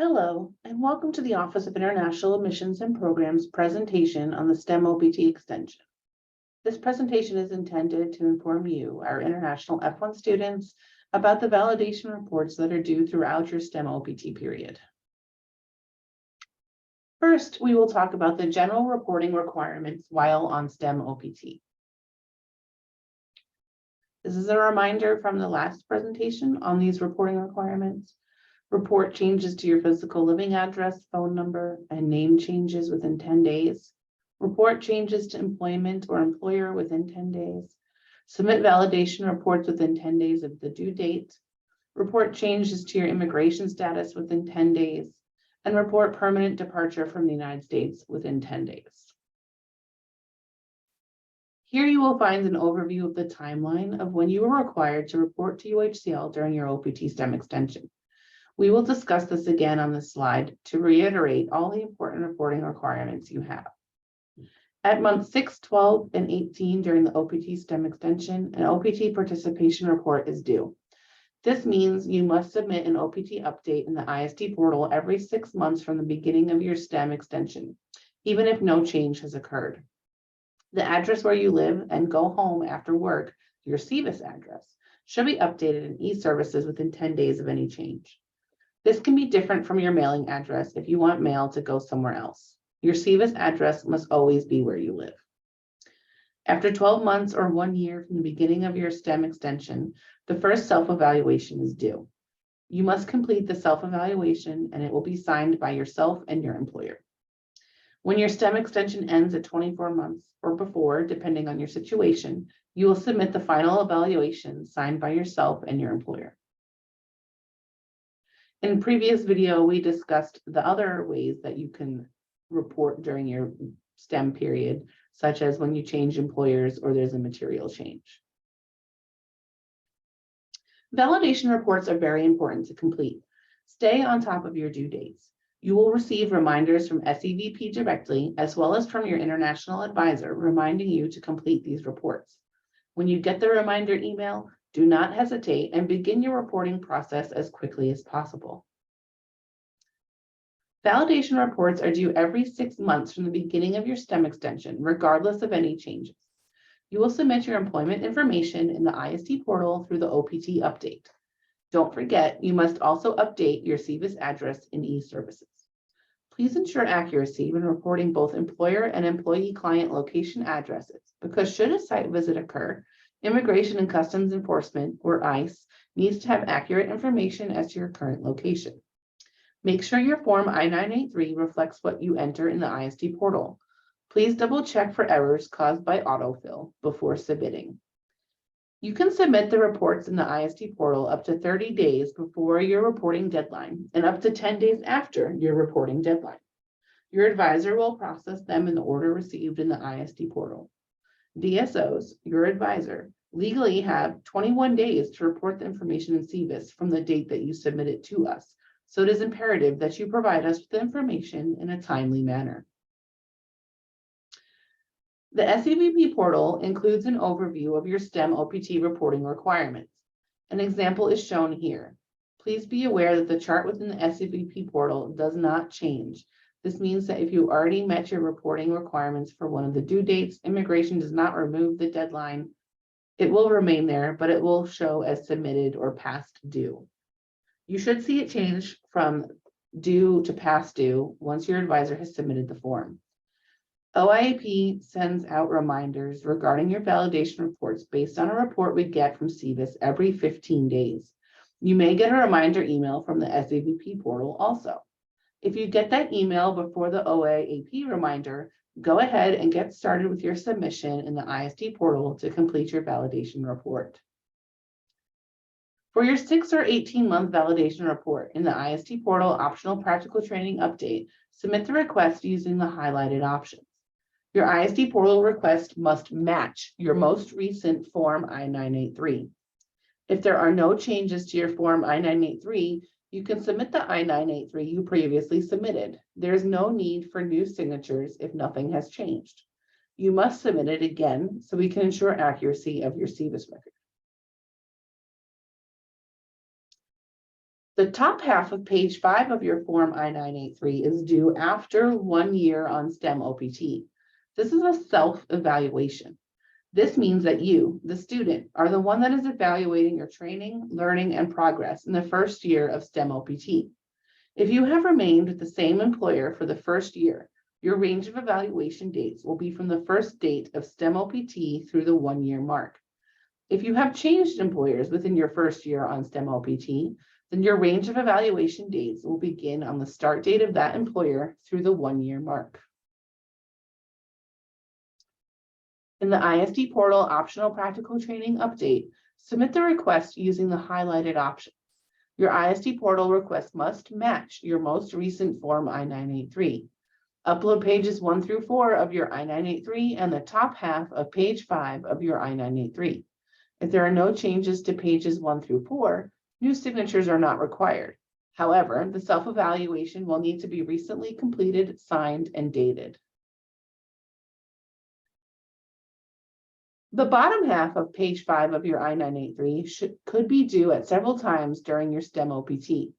Hello, and welcome to the Office of International Admissions and Programs presentation on the STEM OPT extension. This presentation is intended to inform you, our international F1 students, about the validation reports that are due throughout your STEM OPT period. First, we will talk about the general reporting requirements while on STEM OPT. This is a reminder from the last presentation on these reporting requirements. Report changes to your physical living address, phone number, and name changes within 10 days. Report changes to employment or employer within 10 days. Submit validation reports within 10 days of the due date. Report changes to your immigration status within 10 days. And report permanent departure from the United States within 10 days. Here you will find an overview of the timeline of when you are required to report to UHCL during your OPT STEM extension. We will discuss this again on this slide to reiterate all the important reporting requirements you have. At months 6, 12, and 18 during the OPT STEM extension, an OPT participation report is due. This means you must submit an OPT update in the IST portal every 6 months from the beginning of your STEM extension, even if no change has occurred. The address where you live and go home after work, your SEVIS address, should be updated in e-services within 10 days of any change. This can be different from your mailing address if you want mail to go somewhere else. Your SEVIS address must always be where you live. After 12 months or 1 year from the beginning of your STEM extension, the first self-evaluation is due. You must complete the self-evaluation and it will be signed by yourself and your employer. When your STEM extension ends at 24 months or before, depending on your situation, you will submit the final evaluation signed by yourself and your employer. In previous video, we discussed the other ways that you can report during your STEM period, such as when you change employers or there's a material change. Validation reports are very important to complete. Stay on top of your due dates. You will receive reminders from SEVP directly, as well as from your international advisor, reminding you to complete these reports. When you get the reminder email, do not hesitate and begin your reporting process as quickly as possible. Validation reports are due every 6 months from the beginning of your STEM extension, regardless of any changes. You will submit your employment information in the IST portal through the OPT update. Don't forget, you must also update your SEVIS address in e-services. Please ensure accuracy when reporting both employer and employee client location addresses, because should a site visit occur, Immigration and Customs Enforcement, or ICE, needs to have accurate information as to your current location. Make sure your Form I-983 reflects what you enter in the IST portal. Please double check for errors caused by autofill before submitting. You can submit the reports in the IST portal up to 30 days before your reporting deadline and up to 10 days after your reporting deadline. Your advisor will process them in the order received in the IST portal. DSOs, your advisor, legally have 21 days to report the information in SEVIS from the date that you submit it to us, so it is imperative that you provide us with the information in a timely manner. The SEVP portal includes an overview of your STEM OPT reporting requirements. An example is shown here. Please be aware that the chart within the SEVP portal does not change. This means that if you already met your reporting requirements for one of the due dates, immigration does not remove the deadline. It will remain there, but it will show as submitted or past due. You should see it change from due to past due once your advisor has submitted the form. OIAP sends out reminders regarding your validation reports based on a report we get from SEVIS every 15 days. You may get a reminder email from the SEVP portal also. If you get that email before the OIAP reminder, go ahead and get started with your submission in the IST portal to complete your validation report. For your 6 or 18-month validation report in the IST portal optional practical training update, submit the request using the highlighted options. Your IST portal request must match your most recent Form I-983. If there are no changes to your Form I-983, you can submit the I-983 you previously submitted. There is no need for new signatures if nothing has changed. You must submit it again so we can ensure accuracy of your SEVIS record. The top half of page 5 of your Form I-983 is due after 1 year on STEM OPT. This is a self-evaluation. This means that you, the student, are the one that is evaluating your training, learning, and progress in the first year of STEM OPT. If you have remained with the same employer for the first year, your range of evaluation dates will be from the first date of STEM OPT through the 1 year mark. If you have changed employers within your first year on STEM OPT, then your range of evaluation dates will begin on the start date of that employer through the 1 year mark. In the ISD portal optional practical training update, submit the request using the highlighted options. Your ISD portal request must match your most recent Form I-983. Upload pages 1 through 4 of your I-983 and the top half of page 5 of your I-983. If there are no changes to pages 1 through 4, new signatures are not required. However, the self-evaluation will need to be recently completed, signed, and dated. The bottom half of page 5 of your I-983 could be due at several times during your STEM OPT.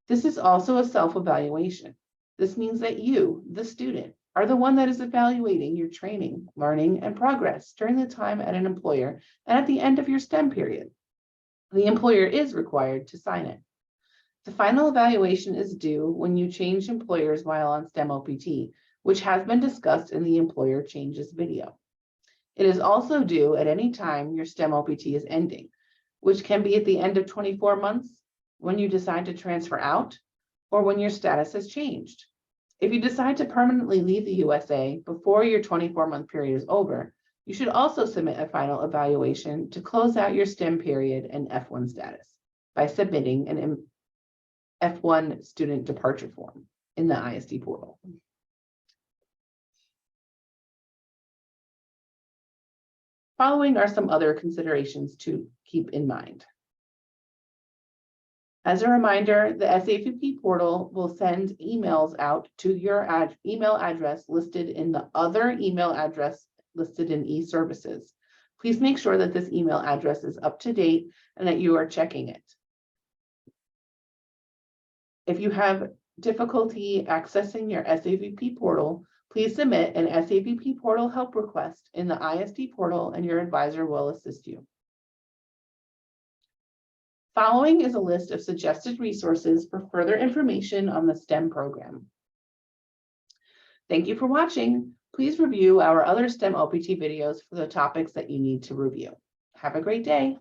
This is also a self-evaluation. This means that you, the student, are the one that is evaluating your training, learning, and progress during the time at an employer and at the end of your STEM period. The employer is required to sign it. The final evaluation is due when you change employers while on STEM OPT, which has been discussed in the employer changes video. It is also due at any time your STEM OPT is ending, which can be at the end of 24 months, when you decide to transfer out, or when your status has changed. If you decide to permanently leave the USA before your 24-month period is over, you should also submit a final evaluation to close out your STEM period and F1 status by submitting an F1 student departure form in the ISD portal. Following are some other considerations to keep in mind. As a reminder, the SAVP portal will send emails out to your email address listed in the other email address listed in e-services. Please make sure that this email address is up to date and that you are checking it. If you have difficulty accessing your SAVP portal, please submit an SAVP portal help request in the ISD portal and your advisor will assist you. Following is a list of suggested resources for further information on the STEM program. Thank you for watching. Please review our other STEM OPT videos for the topics that you need to review. Have a great day.